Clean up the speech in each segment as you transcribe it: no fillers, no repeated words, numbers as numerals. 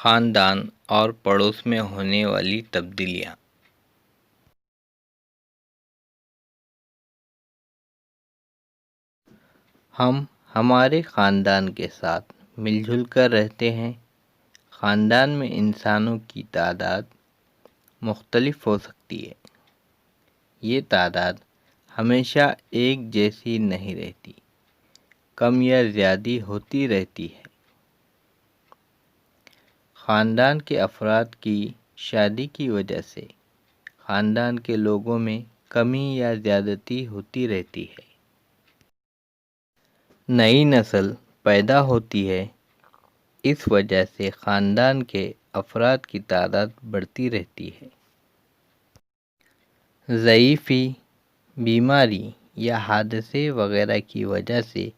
خاندان اور پڑوس میں ہونے والی تبدیلیاں۔ ہم ہمارے خاندان کے ساتھ مل جل کر رہتے ہیں۔ خاندان میں انسانوں کی تعداد مختلف ہو سکتی ہے۔ یہ تعداد ہمیشہ ایک جیسی نہیں رہتی، کم یا زیادہ ہوتی رہتی ہے۔ خاندان کے افراد کی شادی کی وجہ سے خاندان کے لوگوں میں کمی یا زیادتی ہوتی رہتی ہے۔ نئی نسل پیدا ہوتی ہے، اس وجہ سے خاندان کے افراد کی تعداد بڑھتی رہتی ہے۔ ضعیفی، بیماری یا حادثے وغیرہ کی وجہ سے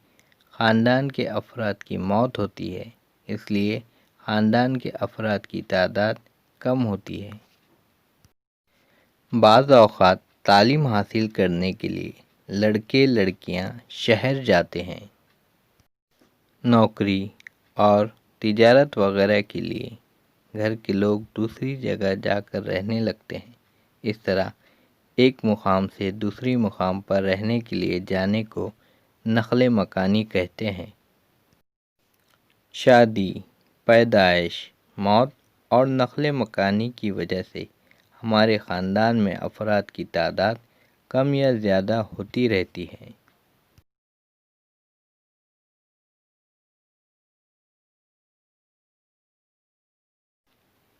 خاندان کے افراد کی موت ہوتی ہے، اس لیے خاندان کے افراد کی تعداد کم ہوتی ہے۔ بعض اوقات تعلیم حاصل کرنے کے لیے لڑکے لڑکیاں شہر جاتے ہیں۔ نوکری اور تجارت وغیرہ کے لیے گھر کے لوگ دوسری جگہ جا کر رہنے لگتے ہیں۔ اس طرح ایک مقام سے دوسری مقام پر رہنے کے لیے جانے کو نقل مکانی کہتے ہیں۔ شادی، پیدائش، موت اور نقل مکانی کی وجہ سے ہمارے خاندان میں افراد کی تعداد کم یا زیادہ ہوتی رہتی ہے۔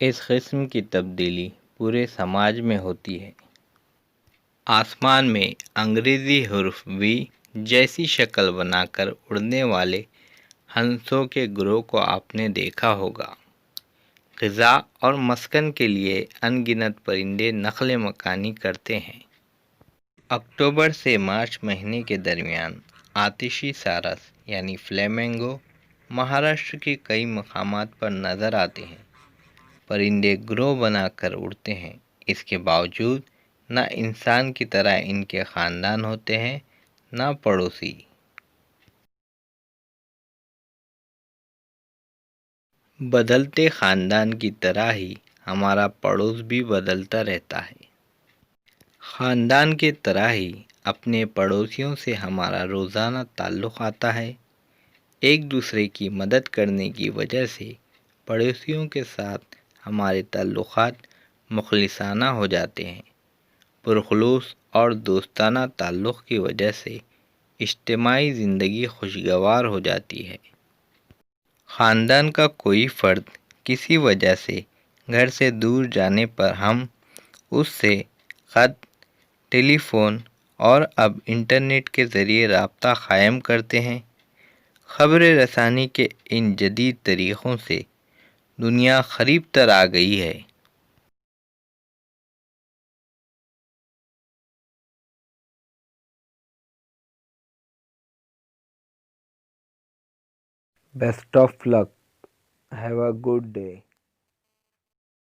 اس قسم کی تبدیلی پورے سماج میں ہوتی ہے۔ آسمان میں انگریزی حرف وی جیسی شکل بنا کر اڑنے والے ہنسوں کے گروہ کو آپ نے دیکھا ہوگا۔ غذا اور مسکن کے لیے ان گنت پرندے نقل مکانی کرتے ہیں۔ اکتوبر سے مارچ مہینے کے درمیان آتشی سارس یعنی فلیمنگو مہاراشٹر کے کئی مقامات پر نظر آتے ہیں۔ پرندے گروہ بنا کر اڑتے ہیں، اس کے باوجود نہ انسان کی طرح ان کے خاندان ہوتے ہیں نہ پڑوسی۔ بدلتے خاندان کی طرح ہی ہمارا پڑوس بھی بدلتا رہتا ہے۔ خاندان کی طرح ہی اپنے پڑوسیوں سے ہمارا روزانہ تعلق آتا ہے۔ ایک دوسرے کی مدد کرنے کی وجہ سے پڑوسیوں کے ساتھ ہمارے تعلقات مخلصانہ ہو جاتے ہیں۔ پرخلوص اور دوستانہ تعلق کی وجہ سے اجتماعی زندگی خوشگوار ہو جاتی ہے۔ خاندان کا کوئی فرد کسی وجہ سے گھر سے دور جانے پر ہم اس سے خط، ٹیلی فون اور اب انٹرنیٹ کے ذریعے رابطہ قائم کرتے ہیں۔ خبر رسانی کے ان جدید طریقوں سے دنیا قریب تر آ گئی ہے۔ Best of luck. Have a good day.